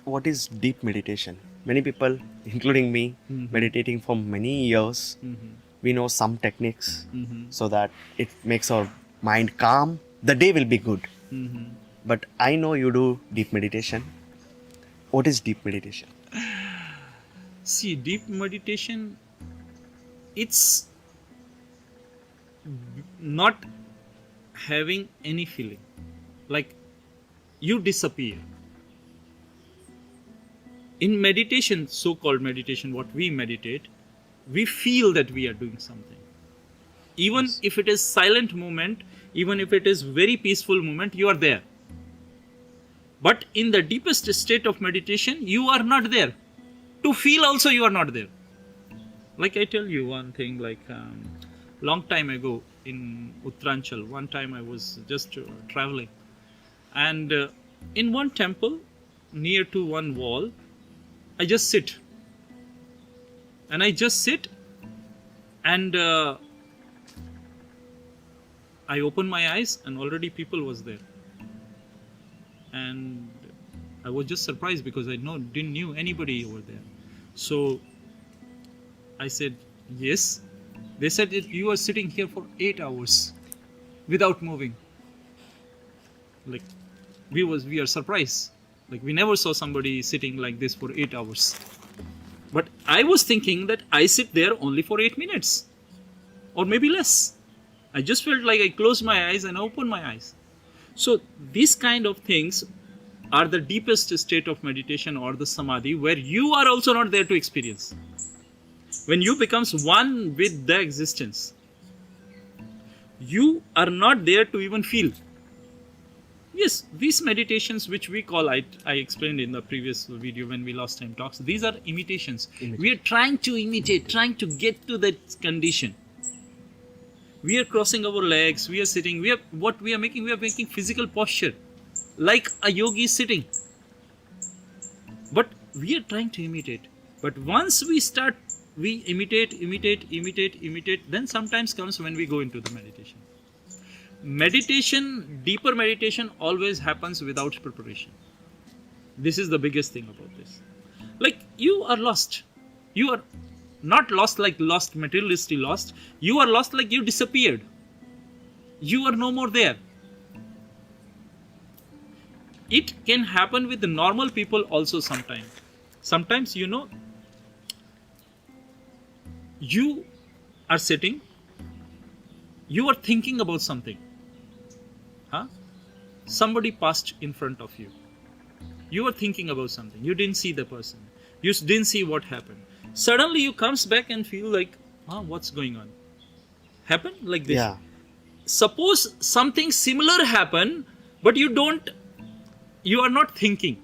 what is deep meditation? Many people, including me, meditating for many years. We know some techniques so that it makes our mind calm. The day will be good. But I know you do deep meditation. What is deep meditation? See, deep meditation, it's not having any feeling. Like you disappear. In meditation, so-called meditation, what we meditate, we feel that we are doing something. Even if it is silent moment, even if it is very peaceful moment, you are there. But in the deepest state of meditation, you are not there. To feel also, you are not there. Like I tell you one thing, like long time ago in Uttaranchal, one time I was just traveling, and in one temple near to one wall, I just sit, and I open my eyes, and already people was there, and I was just surprised because I didn't knew anybody over there. So I said yes. They said that you are sitting here for 8 hours without moving. Like we are surprised. Like we never saw somebody sitting like this for 8 hours. But I was thinking that I sit there only for 8 minutes or maybe less. I just felt like I closed my eyes and opened my eyes. So these kind of things are the deepest state of meditation or the samadhi, where you are also not there to experience. When you becomes one with the existence, you are not there to even feel. Yes, these meditations which we call, I explained in the previous video when we last time talks, these are imitations. We are trying to imitate, trying to get to that condition. We are crossing our legs, we are sitting, we are making physical posture like a yogi is sitting. But we are trying to imitate. But once we start, we imitate, then sometimes comes when we go into the meditation. Meditation, deeper meditation always happens without preparation. This is the biggest thing about this. Like you are lost. You are not lost like lost, materialistically lost. You are lost like you disappeared. You are no more there. It can happen with the normal people also sometimes. Sometimes, you are sitting, you are thinking about something. Somebody passed in front of you. You are thinking about something. You didn't see the person. You didn't see what happened. Suddenly you comes back and feel like, what's going on? Happened like this. Yeah. Suppose something similar happened, but you are not thinking.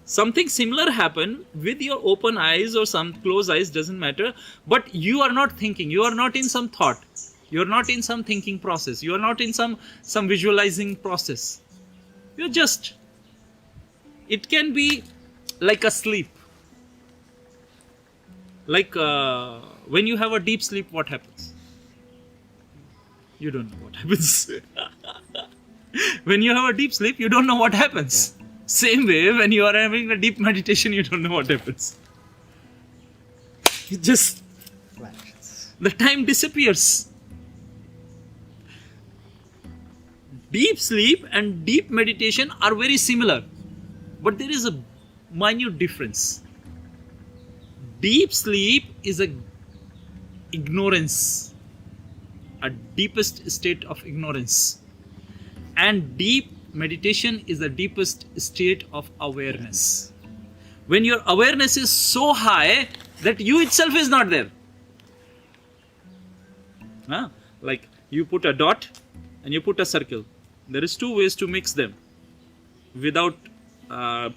Something similar happened with your open eyes or some closed eyes, doesn't matter, but you are not thinking. You are not in some thought. You are not in some thinking process. You are not in some visualizing process. You're just, it can be like a sleep. Like when you have a deep sleep, what happens? You don't know what happens. When you have a deep sleep, you don't know what happens. Yeah. Same way, when you are having a deep meditation, you don't know what happens. It just, the time disappears. Deep sleep and deep meditation are very similar, but there is a minute difference. Deep sleep is a ignorance, a deepest state of ignorance, and deep meditation is the deepest state of awareness. When your awareness is so high that you itself is not there. Like you put a dot and you put a circle. There is two ways to mix them without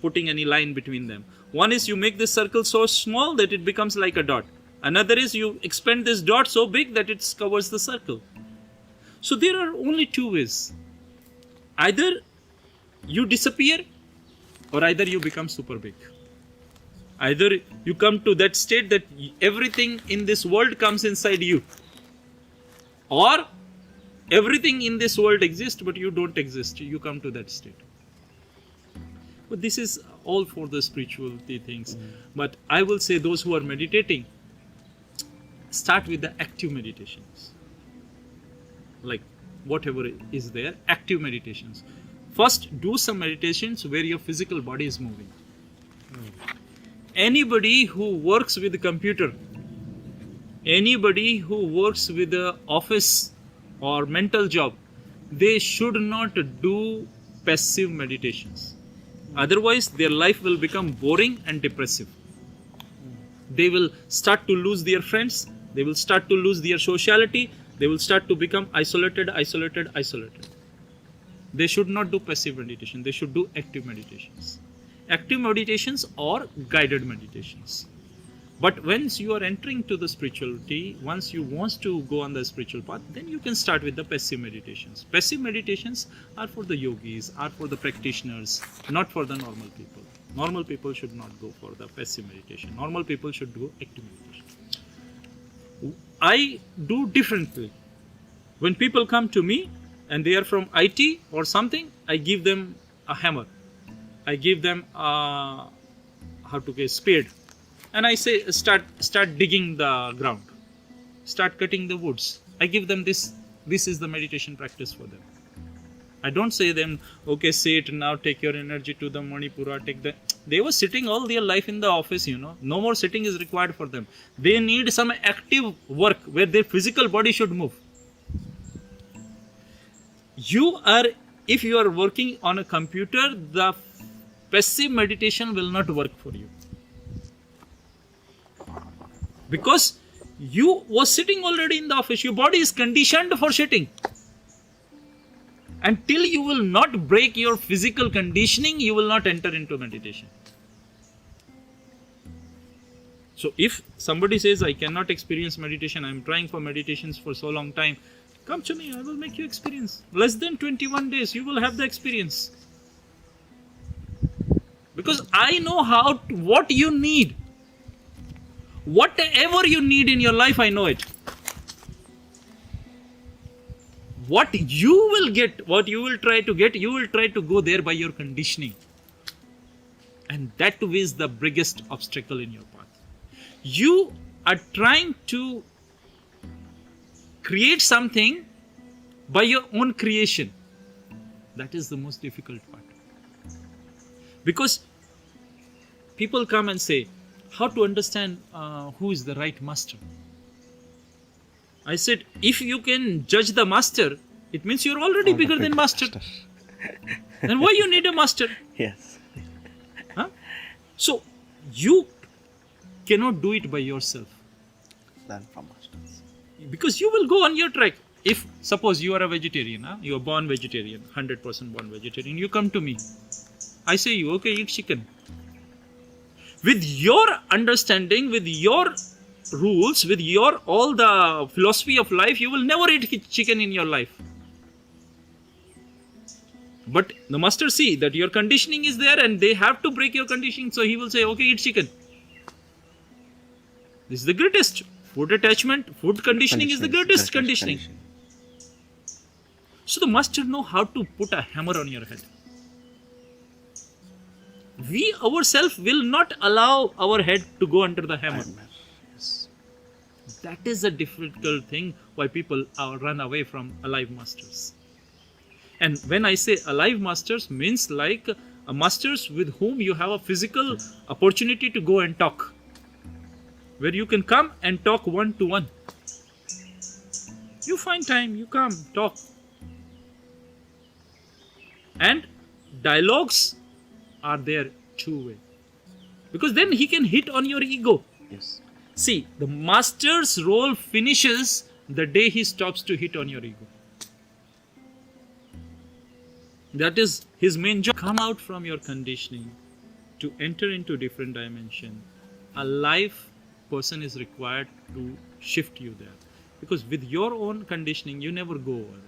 putting any line between them. One is you make this circle so small that it becomes like a dot. Another is you expand this dot so big that it covers the circle. So there are only two ways. Either you disappear or either you become super big. Either you come to that state that everything in this world comes inside you, or everything in this world exists but you don't exist. You come to that state. But this is all for the spirituality things. But I will say those who are meditating, start with the active meditations. Like whatever is there, active meditations. First, do some meditations where your physical body is moving. Anybody who works with the computer, anybody who works with the office or mental job, they should not do passive meditations. Otherwise, their life will become boring and depressive. They will start to lose their friends. They will start to lose their sociality. They will start to become isolated. They should not do passive meditation. They should do active meditations. Active meditations or guided meditations. But once you are entering to the spirituality, once you want to go on the spiritual path, then you can start with the passive meditations. Passive meditations are for the yogis, are for the practitioners, not for the normal people. Normal people should not go for the passive meditation. Normal people should do active meditation. I do differently. When people come to me and they are from IT or something, I give them a hammer. I give them a spade. And I say, start digging the ground. Start cutting the woods. I give them this. This is the meditation practice for them. I don't say them, okay, sit now, take your energy to the Manipura, they were sitting all their life in the office, No more sitting is required for them. They need some active work where their physical body should move. If you are working on a computer, the passive meditation will not work for you. Because you were sitting already in the office. Your body is conditioned for sitting. Until you will not break your physical conditioning, you will not enter into meditation. So if somebody says, I cannot experience meditation, I am trying for meditations for so long time, come to me, I will make you experience. Less than 21 days, you will have the experience. Because I know what you need. Whatever you need in your life, I know it. What you will get, what you will try to get, you will try to go there by your conditioning. And that too is the biggest obstacle in your path. You are trying to create something by your own creation. That is the most difficult part. Because people come and say, how to understand who is the right master? I said, if you can judge the master, it means you're already bigger than master. Then why you need a master? Yes. Huh? So, you cannot do it by yourself. Learn from masters. Because you will go on your track. If, suppose you are a vegetarian, you are born vegetarian, 100% born vegetarian, you come to me. I say you, okay, eat chicken. With your understanding, with your rules, with your all the philosophy of life, you will never eat chicken in your life. But the master see that your conditioning is there and they have to break your conditioning, so he will say, okay, eat chicken. This is the greatest. Food attachment, food conditioning is the greatest conditioning. So the master know how to put a hammer on your head. We ourselves will not allow our head to go under the hammer. Yes. That is a difficult thing why people run away from alive masters. And when I say alive masters, means like masters with whom you have a physical opportunity to go and talk. Where you can come and talk one-to-one. You find time, you come, talk. And dialogues are there two-way. Because then he can hit on your ego. Yes. See, the master's role finishes the day he stops to hit on your ego. That is his main job. Come out from your conditioning to enter into different dimension. A life person is required to shift you there. Because with your own conditioning, you never go over.